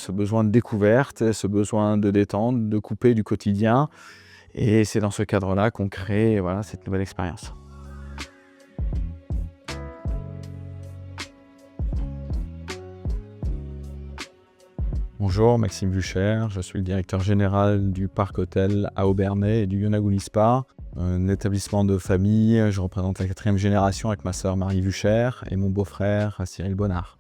ce besoin de découverte, ce besoin de détente, de couper du quotidien et c'est dans ce cadre-là qu'on crée, voilà, cette nouvelle expérience. Bonjour, Maxime Vucher, je suis le directeur général du parc hôtel à Aubernais et du Yonaguni Spa, un établissement de famille. Je représente la 4e génération avec ma sœur Marie Vucher et mon beau-frère Cyril Bonnard.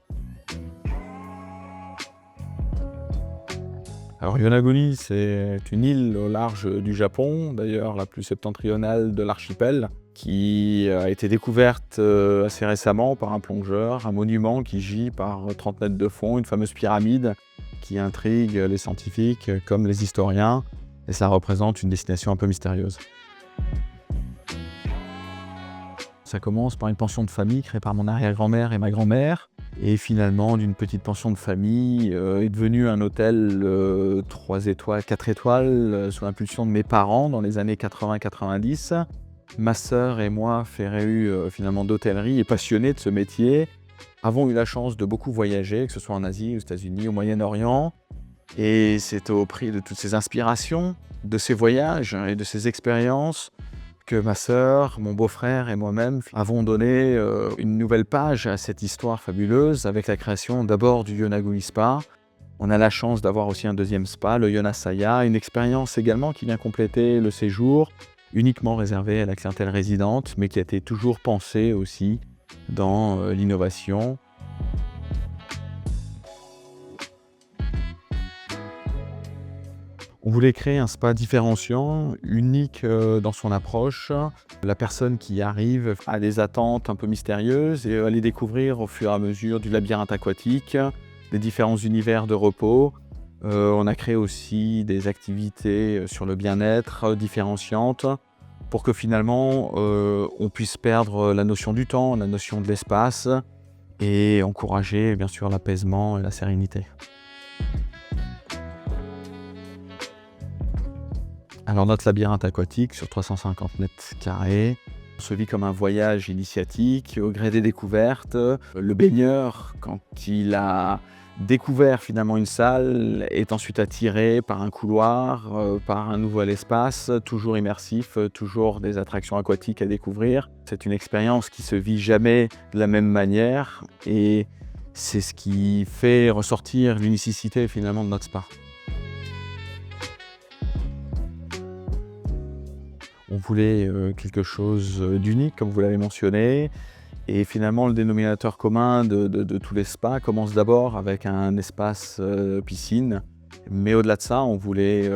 Alors Yonaguni, c'est une île au large du Japon, d'ailleurs la plus septentrionale de l'archipel, qui a été découverte assez récemment par un plongeur, un monument qui gît par 30 mètres de fond, une fameuse pyramide qui intrigue les scientifiques comme les historiens, et ça représente une destination un peu mystérieuse. Ça commence par une pension de famille créée par mon arrière-grand-mère et ma grand-mère, et finalement d'une petite pension de famille est devenu un hôtel 3 étoiles, 4 étoiles, sous l'impulsion de mes parents dans les années 80-90. Ma sœur et moi, férus finalement d'hôtellerie et passionnés de ce métier, avons eu la chance de beaucoup voyager, que ce soit en Asie, aux États-Unis, au Moyen-Orient. Et c'est au prix de toutes ces inspirations, de ces voyages et de ces expériences que ma sœur, mon beau-frère et moi-même avons donné une nouvelle page à cette histoire fabuleuse avec la création d'abord du Yonaguni Spa. On a la chance d'avoir aussi un deuxième spa, le Yonasaya, une expérience également qui vient compléter le séjour, uniquement réservée à la clientèle résidente, mais qui a été toujours pensée aussi dans l'innovation. On voulait créer un spa différenciant, unique dans son approche. La personne qui arrive a des attentes un peu mystérieuses et va les découvrir au fur et à mesure du labyrinthe aquatique, des différents univers de repos. On a créé aussi des activités sur le bien-être différenciantes pour que finalement on puisse perdre la notion du temps, la notion de l'espace et encourager bien sûr l'apaisement et la sérénité. Alors notre labyrinthe aquatique sur 350 mètres carrés se vit comme un voyage initiatique au gré des découvertes. Le baigneur, quand il a découvert finalement une salle, est ensuite attiré par un couloir, par un nouvel espace, toujours immersif, toujours des attractions aquatiques à découvrir. C'est une expérience qui se vit jamais de la même manière et c'est ce qui fait ressortir l'unicité finalement de notre spa. On voulait quelque chose d'unique, comme vous l'avez mentionné. Et finalement, le dénominateur commun de tous les spas commence d'abord avec un espace piscine. Mais au-delà de ça, on voulait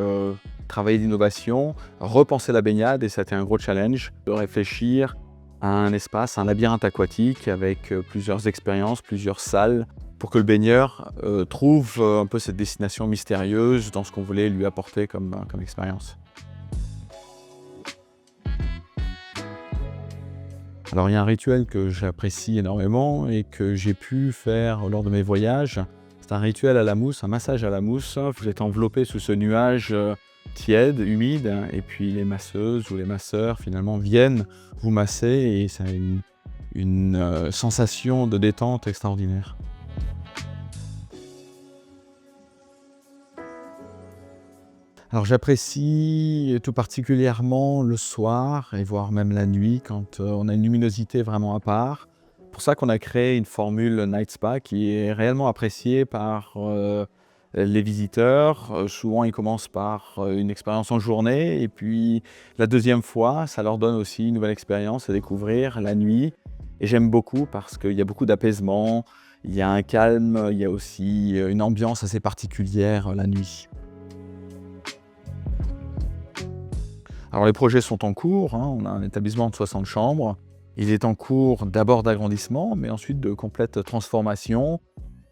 travailler d'innovation, repenser la baignade, et ça a été un gros challenge, de réfléchir à un espace, un labyrinthe aquatique avec plusieurs expériences, plusieurs salles, pour que le baigneur trouve un peu cette destination mystérieuse dans ce qu'on voulait lui apporter comme expérience. Alors il y a un rituel que j'apprécie énormément et que j'ai pu faire lors de mes voyages. C'est un rituel à la mousse, un massage à la mousse. Vous êtes enveloppé sous ce nuage tiède, humide, et puis les masseuses ou les masseurs finalement viennent vous masser et ça a une sensation de détente extraordinaire. Alors j'apprécie tout particulièrement le soir et voire même la nuit quand on a une luminosité vraiment à part. C'est pour ça qu'on a créé une formule Night Spa qui est réellement appréciée par les visiteurs. Souvent ils commencent par une expérience en journée et puis la deuxième fois ça leur donne aussi une nouvelle expérience à découvrir la nuit. Et j'aime beaucoup parce qu'il y a beaucoup d'apaisement, il y a un calme, il y a aussi une ambiance assez particulière la nuit. Alors les projets sont en cours, on a un établissement de 60 chambres. Il est en cours d'abord d'agrandissement, mais ensuite de complète transformation.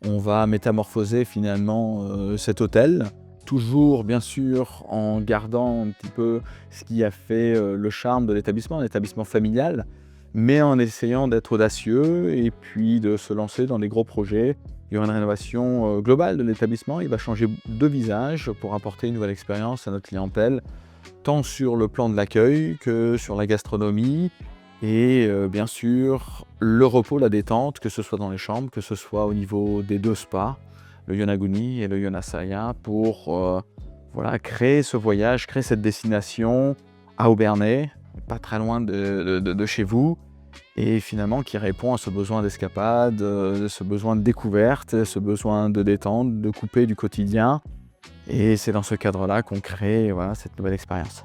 On va métamorphoser finalement cet hôtel, toujours bien sûr en gardant un petit peu ce qui a fait le charme de l'établissement, un établissement familial, mais en essayant d'être audacieux et puis de se lancer dans des gros projets. Il y aura une rénovation globale de l'établissement, il va changer de visage pour apporter une nouvelle expérience à notre clientèle, tant sur le plan de l'accueil que sur la gastronomie et bien sûr le repos, la détente, que ce soit dans les chambres, que ce soit au niveau des 2 spas. le Yonaguni et le Yonasaya pour créer ce voyage, créer cette destination à Aubernais, pas très loin de chez vous, et finalement qui répond à ce besoin d'escapade, ce besoin de découverte, ce besoin de détente, de couper du quotidien. Et c'est dans ce cadre-là qu'on crée cette nouvelle expérience.